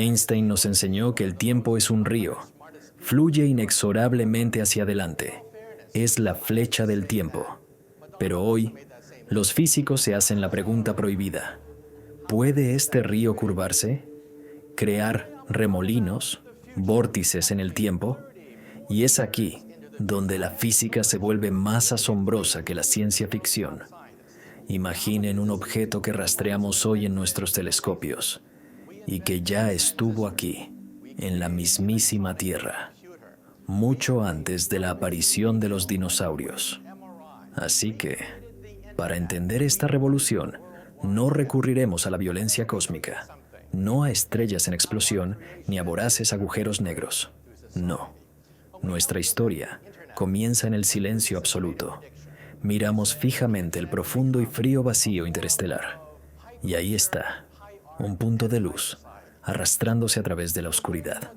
Einstein nos enseñó que el tiempo es un río. Fluye inexorablemente hacia adelante. Es la flecha del tiempo. Pero hoy, los físicos se hacen la pregunta prohibida. ¿Puede este río curvarse? ¿Crear remolinos, vórtices en el tiempo? Y es aquí donde la física se vuelve más asombrosa que la ciencia ficción. Imaginen un objeto que rastreamos hoy en nuestros telescopios y que ya estuvo aquí, en la mismísima Tierra, mucho antes de la aparición de los dinosaurios. Así que, para entender esta revolución, no recurriremos a la violencia cósmica, no a estrellas en explosión ni a voraces agujeros negros. No. Nuestra historia comienza en el silencio absoluto. Miramos fijamente el profundo y frío vacío interestelar. Y ahí está, un punto de luz, arrastrándose a través de la oscuridad.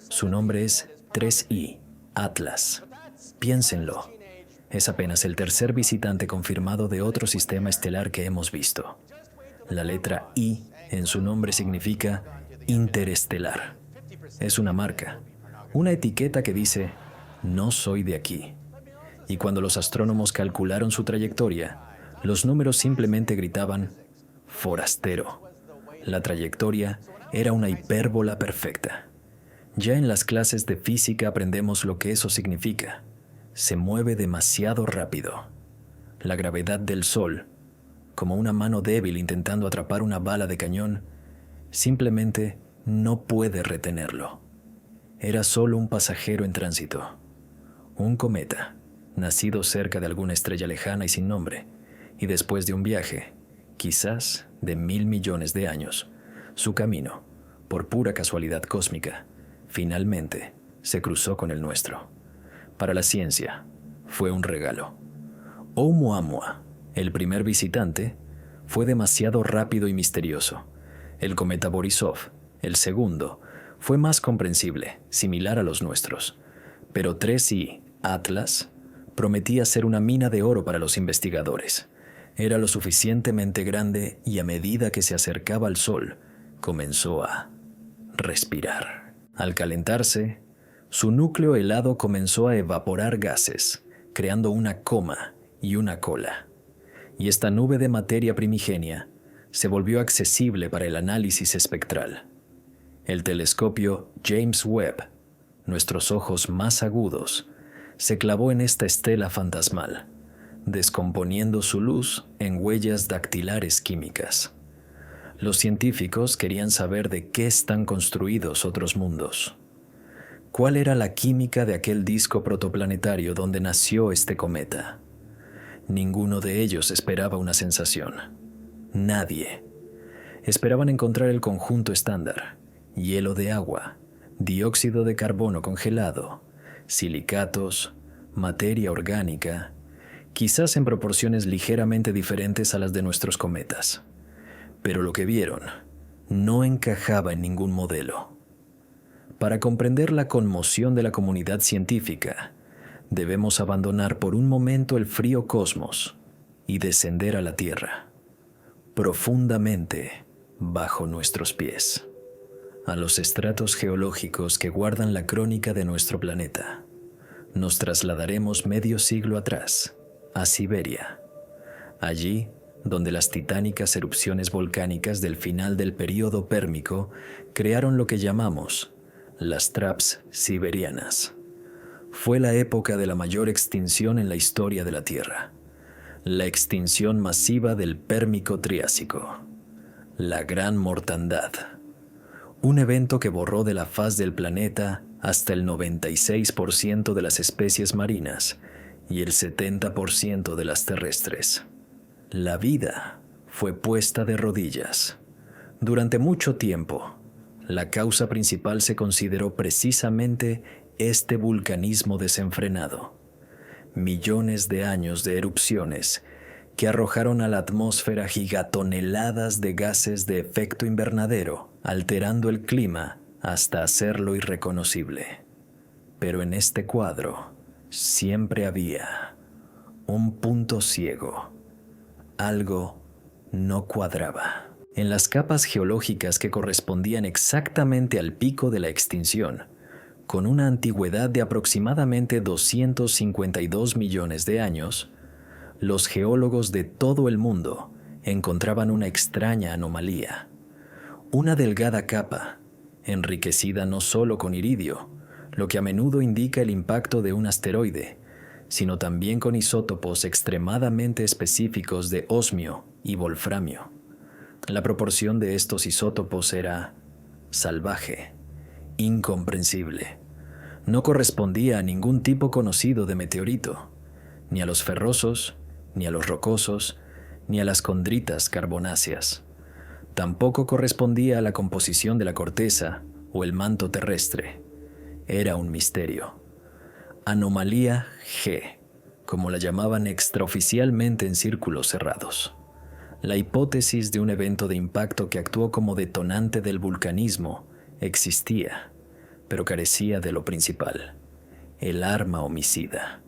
Su nombre es 3I, Atlas. Piénsenlo. Es apenas el tercer visitante confirmado de otro sistema estelar que hemos visto. La letra I en su nombre significa interestelar. Es una marca, una etiqueta que dice, no soy de aquí. Y cuando los astrónomos calcularon su trayectoria, los números simplemente gritaban, forastero. La trayectoria era una hipérbola perfecta. Ya en las clases de física aprendemos lo que eso significa. Se mueve demasiado rápido. La gravedad del Sol, como una mano débil intentando atrapar una bala de cañón, simplemente no puede retenerlo. Era solo un pasajero en tránsito. Un cometa, nacido cerca de alguna estrella lejana y sin nombre, y después de un viaje, quizás de 1.000 millones de años, su camino, por pura casualidad cósmica, finalmente se cruzó con el nuestro. Para la ciencia, fue un regalo. Oumuamua, el primer visitante, fue demasiado rápido y misterioso. El cometa Borisov, el segundo, fue más comprensible, similar a los nuestros. Pero 3I, Atlas, prometía ser una mina de oro para los investigadores. Era lo suficientemente grande y a medida que se acercaba al Sol, comenzó a respirar. Al calentarse, su núcleo helado comenzó a evaporar gases, creando una coma y una cola. Y esta nube de materia primigenia se volvió accesible para el análisis espectral. El telescopio James Webb, nuestros ojos más agudos, se clavó en esta estela fantasmal, descomponiendo su luz en huellas dactilares químicas. Los científicos querían saber de qué están construidos otros mundos. ¿Cuál era la química de aquel disco protoplanetario donde nació este cometa? Ninguno de ellos esperaba una sensación. Nadie. Esperaban encontrar el conjunto estándar: hielo de agua, dióxido de carbono congelado, silicatos, materia orgánica, quizás en proporciones ligeramente diferentes a las de nuestros cometas. Pero lo que vieron no encajaba en ningún modelo. Para comprender la conmoción de la comunidad científica, debemos abandonar por un momento el frío cosmos y descender a la Tierra, profundamente bajo nuestros pies, a los estratos geológicos que guardan la crónica de nuestro planeta. Nos trasladaremos medio siglo atrás, a Siberia, allí donde las titánicas erupciones volcánicas del final del período pérmico crearon lo que llamamos las traps siberianas. Fue la época de la mayor extinción en la historia de la Tierra, la extinción masiva del Pérmico Triásico, la Gran Mortandad, un evento que borró de la faz del planeta hasta el 96% de las especies marinas y el 70% de las terrestres. La vida fue puesta de rodillas. Durante mucho tiempo, la causa principal se consideró precisamente este vulcanismo desenfrenado. Millones de años de erupciones que arrojaron a la atmósfera gigatoneladas de gases de efecto invernadero, alterando el clima hasta hacerlo irreconocible. Pero en este cuadro siempre había un punto ciego. Algo no cuadraba. En las capas geológicas que correspondían exactamente al pico de la extinción, con una antigüedad de aproximadamente 252 millones de años, los geólogos de todo el mundo encontraban una extraña anomalía. Una delgada capa, enriquecida no solo con iridio, lo que a menudo indica el impacto de un asteroide, sino también con isótopos extremadamente específicos de osmio y wolframio. La proporción de estos isótopos era salvaje, incomprensible. No correspondía a ningún tipo conocido de meteorito, ni a los ferrosos, ni a los rocosos, ni a las condritas carbonáceas. Tampoco correspondía a la composición de la corteza o el manto terrestre. Era un misterio. Anomalía G, como la llamaban extraoficialmente en círculos cerrados. La hipótesis de un evento de impacto que actuó como detonante del vulcanismo existía, pero carecía de lo principal, el arma homicida.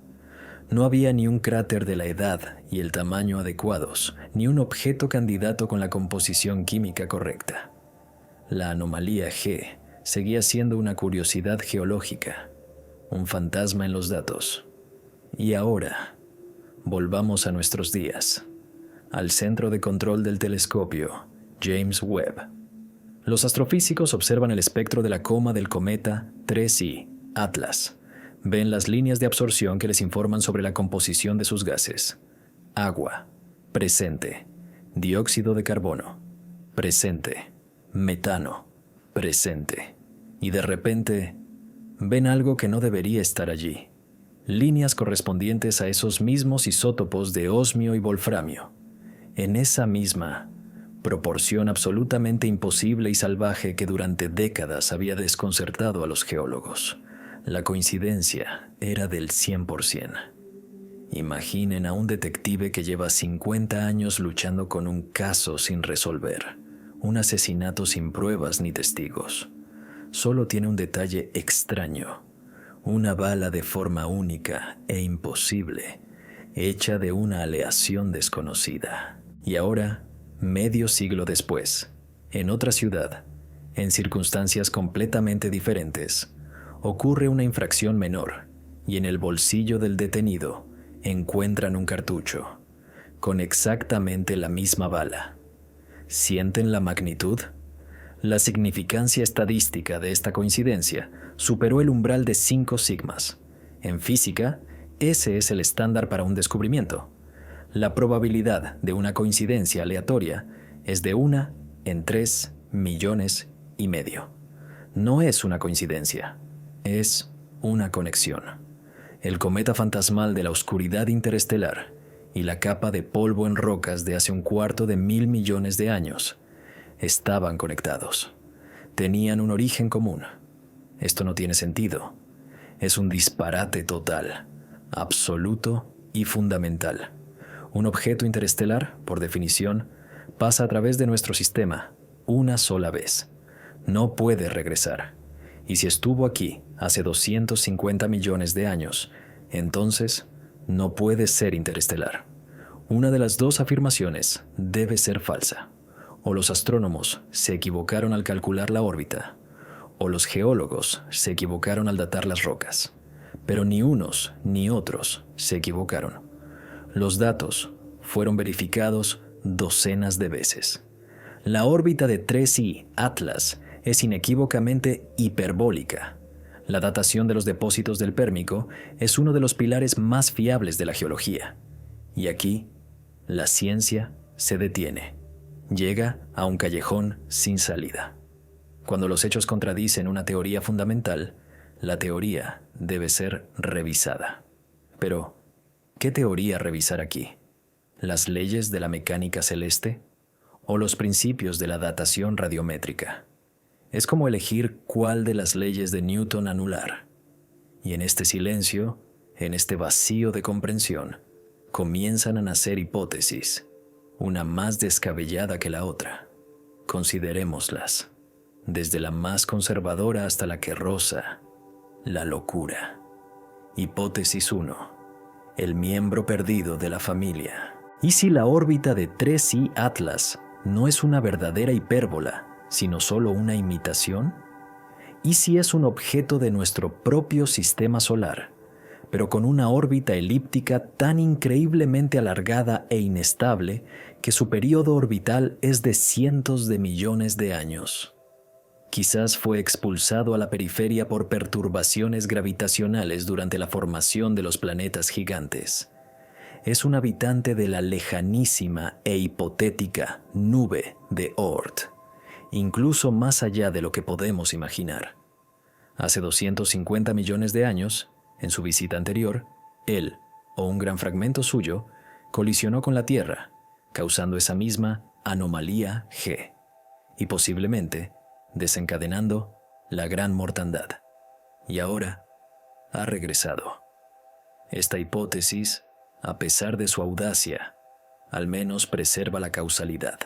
No había ni un cráter de la edad y el tamaño adecuados, ni un objeto candidato con la composición química correcta. La anomalía G seguía siendo una curiosidad geológica, un fantasma en los datos. Y ahora, volvamos a nuestros días, al centro de control del telescopio, James Webb. Los astrofísicos observan el espectro de la coma del cometa 3I, Atlas. Ven las líneas de absorción que les informan sobre la composición de sus gases. Agua, presente. Dióxido de carbono, presente. Metano, presente. Y de repente, ven algo que no debería estar allí. Líneas correspondientes a esos mismos isótopos de osmio y wolframio. En esa misma proporción absolutamente imposible y salvaje que durante décadas había desconcertado a los geólogos. La coincidencia era del 100%. Imaginen a un detective que lleva 50 años luchando con un caso sin resolver, un asesinato sin pruebas ni testigos. Solo tiene un detalle extraño, una bala de forma única e imposible, hecha de una aleación desconocida. Y ahora, medio siglo después, en otra ciudad, en circunstancias completamente diferentes, ocurre una infracción menor y en el bolsillo del detenido encuentran un cartucho con exactamente la misma bala. ¿Sienten la magnitud? La significancia estadística de esta coincidencia superó el umbral de 5 sigmas. En física, ese es el estándar para un descubrimiento. La probabilidad de una coincidencia aleatoria es de 1 en 3,5 millones. No es una coincidencia, es una conexión. El cometa fantasmal de la oscuridad interestelar y la capa de polvo en rocas de hace 250 millones de años estaban conectados. Tenían un origen común. Esto no tiene sentido. Es un disparate total, absoluto y fundamental. Un objeto interestelar, por definición, pasa a través de nuestro sistema una sola vez. No puede regresar. Y si estuvo aquí hace 250 millones de años, entonces no puede ser interestelar. Una de las dos afirmaciones debe ser falsa. O los astrónomos se equivocaron al calcular la órbita, o los geólogos se equivocaron al datar las rocas. Pero ni unos ni otros se equivocaron. Los datos fueron verificados docenas de veces. La órbita de 3I, Atlas, es inequívocamente hiperbólica. La datación de los depósitos del Pérmico es uno de los pilares más fiables de la geología. Y aquí, la ciencia se detiene. Llega a un callejón sin salida. Cuando los hechos contradicen una teoría fundamental, la teoría debe ser revisada. Pero, ¿qué teoría revisar aquí? ¿Las leyes de la mecánica celeste? ¿O los principios de la datación radiométrica? Es como elegir cuál de las leyes de Newton anular. Y en este silencio, en este vacío de comprensión, comienzan a nacer hipótesis, una más descabellada que la otra. Considerémoslas, desde la más conservadora hasta la que roza la locura. Hipótesis 1. El miembro perdido de la familia. ¿Y si la órbita de 3I Atlas ¿No es una verdadera hipérbola, sino solo una imitación? ¿Y si es un objeto de nuestro propio sistema solar, pero con una órbita elíptica tan increíblemente alargada e inestable que su período orbital es de cientos de millones de años? Quizás fue expulsado a la periferia por perturbaciones gravitacionales durante la formación de los planetas gigantes. Es un habitante de la lejanísima e hipotética nube de Oort, incluso más allá de lo que podemos imaginar. Hace 250 millones de años, en su visita anterior, él, o un gran fragmento suyo, colisionó con la Tierra, causando esa misma anomalía G, y posiblemente desencadenando la gran mortandad. Y ahora ha regresado. Esta hipótesis, a pesar de su audacia, al menos preserva la causalidad.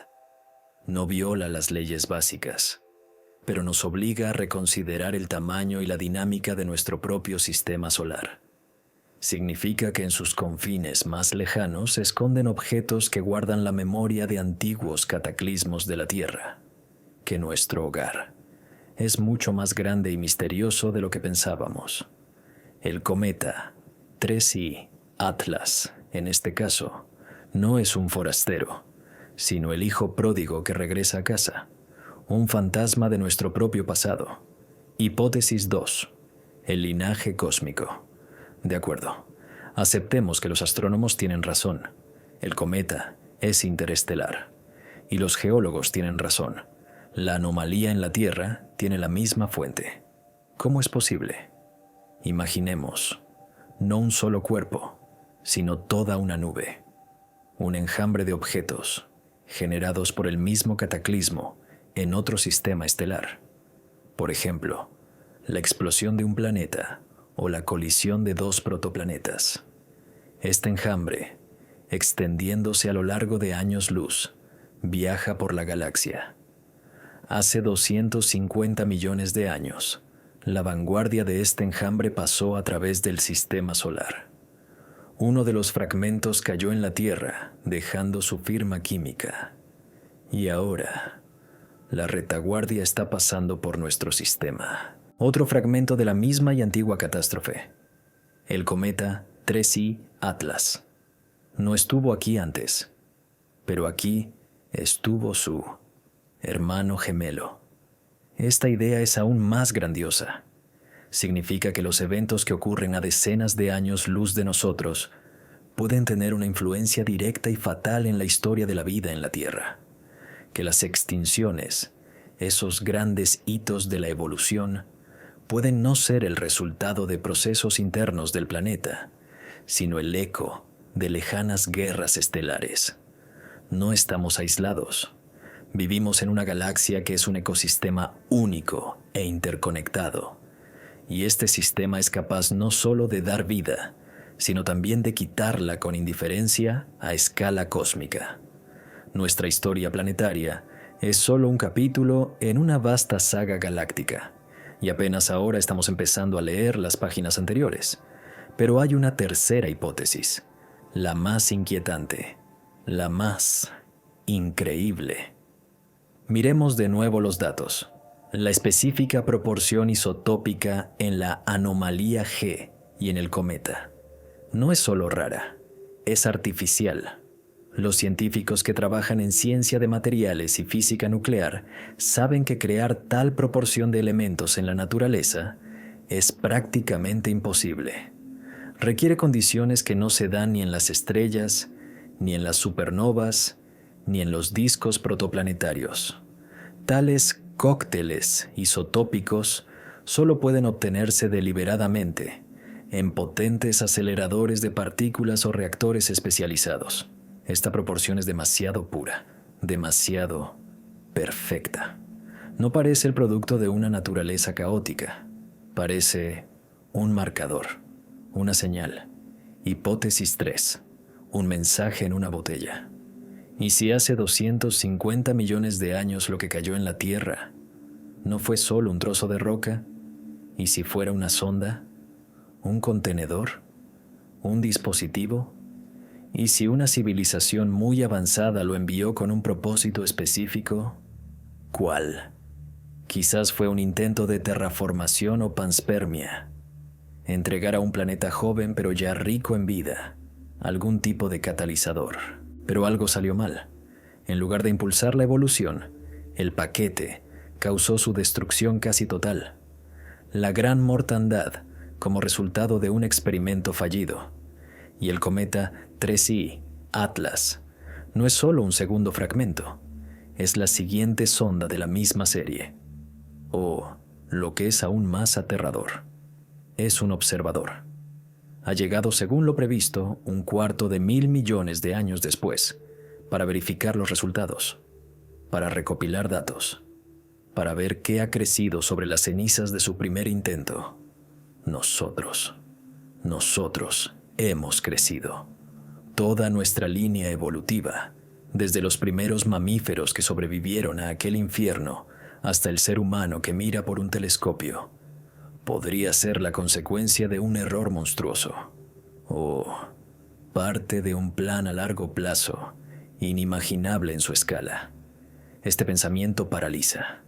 No viola las leyes básicas, pero nos obliga a reconsiderar el tamaño y la dinámica de nuestro propio sistema solar. Significa que en sus confines más lejanos se esconden objetos que guardan la memoria de antiguos cataclismos de la Tierra, que nuestro hogar es mucho más grande y misterioso de lo que pensábamos. El cometa 3I Atlas, en este caso, no es un forastero, sino el hijo pródigo que regresa a casa, un fantasma de nuestro propio pasado. Hipótesis 2. El linaje cósmico. De acuerdo, aceptemos que los astrónomos tienen razón. El cometa es interestelar. Y los geólogos tienen razón. La anomalía en la Tierra tiene la misma fuente. ¿Cómo es posible? Imaginemos, no un solo cuerpo, sino toda una nube, un enjambre de objetos generados por el mismo cataclismo en otro sistema estelar. Por ejemplo, la explosión de un planeta o la colisión de dos protoplanetas. Este enjambre, extendiéndose a lo largo de años luz, viaja por la galaxia. Hace 250 millones de años, la vanguardia de este enjambre pasó a través del sistema solar. Uno de los fragmentos cayó en la Tierra, dejando su firma química. Y ahora, la retaguardia está pasando por nuestro sistema. Otro fragmento de la misma y antigua catástrofe. El cometa 3I Atlas. No estuvo aquí antes, pero aquí estuvo su hermano gemelo. Esta idea es aún más grandiosa. Significa que los eventos que ocurren a decenas de años luz de nosotros pueden tener una influencia directa y fatal en la historia de la vida en la Tierra. Que las extinciones, esos grandes hitos de la evolución, pueden no ser el resultado de procesos internos del planeta, sino el eco de lejanas guerras estelares. No estamos aislados. Vivimos en una galaxia que es un ecosistema único e interconectado. Y este sistema es capaz no solo de dar vida, sino también de quitarla con indiferencia a escala cósmica. Nuestra historia planetaria es solo un capítulo en una vasta saga galáctica, y apenas ahora estamos empezando a leer las páginas anteriores. Pero hay una tercera hipótesis, la más inquietante, la más increíble. Miremos de nuevo los datos. La específica proporción isotópica en la anomalía G y en el cometa no es solo rara, es artificial. Los científicos que trabajan en ciencia de materiales y física nuclear saben que crear tal proporción de elementos en la naturaleza es prácticamente imposible. Requiere condiciones que no se dan ni en las estrellas, ni en las supernovas, ni en los discos protoplanetarios. Tales cócteles isotópicos solo pueden obtenerse deliberadamente en potentes aceleradores de partículas o reactores especializados. Esta proporción es demasiado pura, demasiado perfecta. No parece el producto de una naturaleza caótica. Parece un marcador, una señal. Hipótesis 3. Un mensaje en una botella. ¿Y si hace 250 millones de años lo que cayó en la Tierra no fue solo un trozo de roca? ¿Y si fuera una sonda? ¿Un contenedor? ¿Un dispositivo? ¿Y si una civilización muy avanzada lo envió con un propósito específico? ¿Cuál? Quizás fue un intento de terraformación o panspermia. Entregar a un planeta joven pero ya rico en vida algún tipo de catalizador. Pero algo salió mal. En lugar de impulsar la evolución, el paquete causó su destrucción casi total. La gran mortandad como resultado de un experimento fallido. Y el cometa 3I, Atlas, no es solo un segundo fragmento, es la siguiente sonda de la misma serie. O, lo que es aún más aterrador, es un observador. Ha llegado según lo previsto 250 millones de años después para verificar los resultados, para recopilar datos, para ver qué ha crecido sobre las cenizas de su primer intento. Nosotros hemos crecido. Toda nuestra línea evolutiva, desde los primeros mamíferos que sobrevivieron a aquel infierno hasta el ser humano que mira por un telescopio, podría ser la consecuencia de un error monstruoso o parte de un plan a largo plazo, inimaginable en su escala. Este pensamiento paraliza,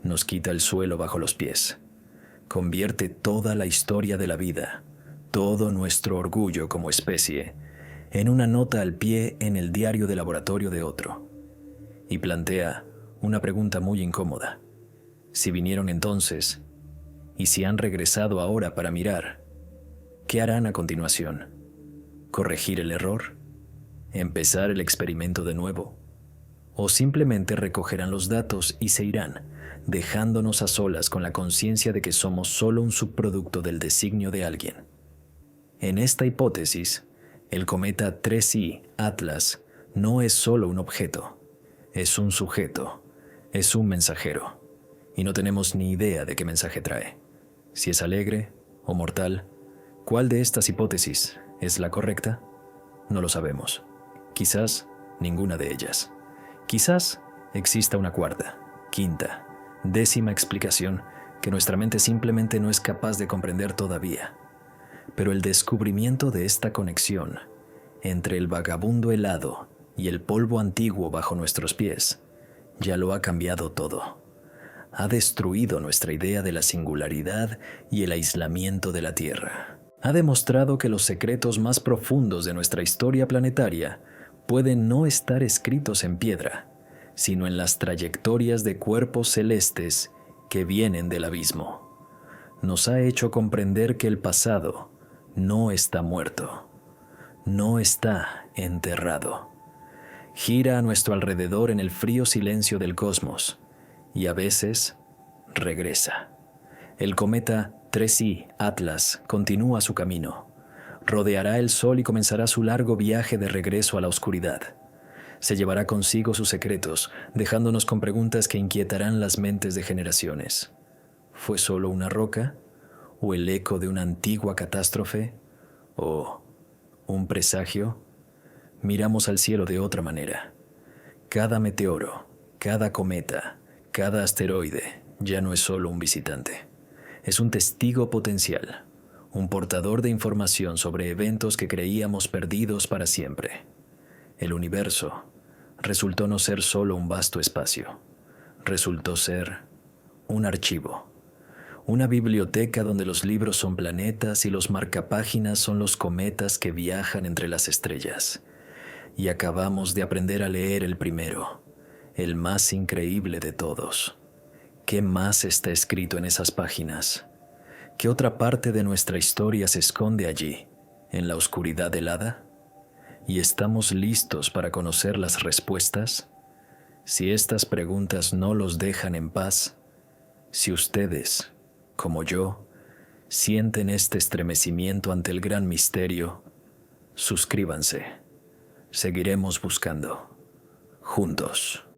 nos quita el suelo bajo los pies, convierte toda la historia de la vida, todo nuestro orgullo como especie, en una nota al pie en el diario de laboratorio de otro, y plantea una pregunta muy incómoda. Si vinieron entonces, y si han regresado ahora para mirar, ¿qué harán a continuación? ¿Corregir el error? ¿Empezar el experimento de nuevo? ¿O simplemente recogerán los datos y se irán, dejándonos a solas con la conciencia de que somos solo un subproducto del designio de alguien? En esta hipótesis, el cometa 3I Atlas no es solo un objeto, es un sujeto, es un mensajero, y no tenemos ni idea de qué mensaje trae. Si es alegre o mortal, ¿cuál de estas hipótesis es la correcta? No lo sabemos. Quizás ninguna de ellas. Quizás exista una cuarta, quinta, décima explicación que nuestra mente simplemente no es capaz de comprender todavía. Pero el descubrimiento de esta conexión entre el vagabundo helado y el polvo antiguo bajo nuestros pies ya lo ha cambiado todo. Ha destruido nuestra idea de la singularidad y el aislamiento de la Tierra. Ha demostrado que los secretos más profundos de nuestra historia planetaria pueden no estar escritos en piedra, sino en las trayectorias de cuerpos celestes que vienen del abismo. Nos ha hecho comprender que el pasado no está muerto, no está enterrado. Gira a nuestro alrededor en el frío silencio del cosmos y a veces regresa. El cometa 3I Atlas continúa su camino. Rodeará el Sol y comenzará su largo viaje de regreso a la oscuridad. Se llevará consigo sus secretos, dejándonos con preguntas que inquietarán las mentes de generaciones. ¿Fue solo una roca? ¿O el eco de una antigua catástrofe? ¿O un presagio? Miramos al cielo de otra manera. Cada meteoro, cada cometa, cada asteroide ya no es solo un visitante. Es un testigo potencial, un portador de información sobre eventos que creíamos perdidos para siempre. El universo resultó no ser solo un vasto espacio, resultó ser un archivo. Una biblioteca donde los libros son planetas y los marcapáginas son los cometas que viajan entre las estrellas. Y acabamos de aprender a leer el primero, el más increíble de todos. ¿Qué más está escrito en esas páginas? ¿Qué otra parte de nuestra historia se esconde allí, en la oscuridad helada? ¿Y estamos listos para conocer las respuestas? Si estas preguntas no los dejan en paz, si ustedes, como yo, sienten este estremecimiento ante el gran misterio, suscríbanse. Seguiremos buscando, juntos.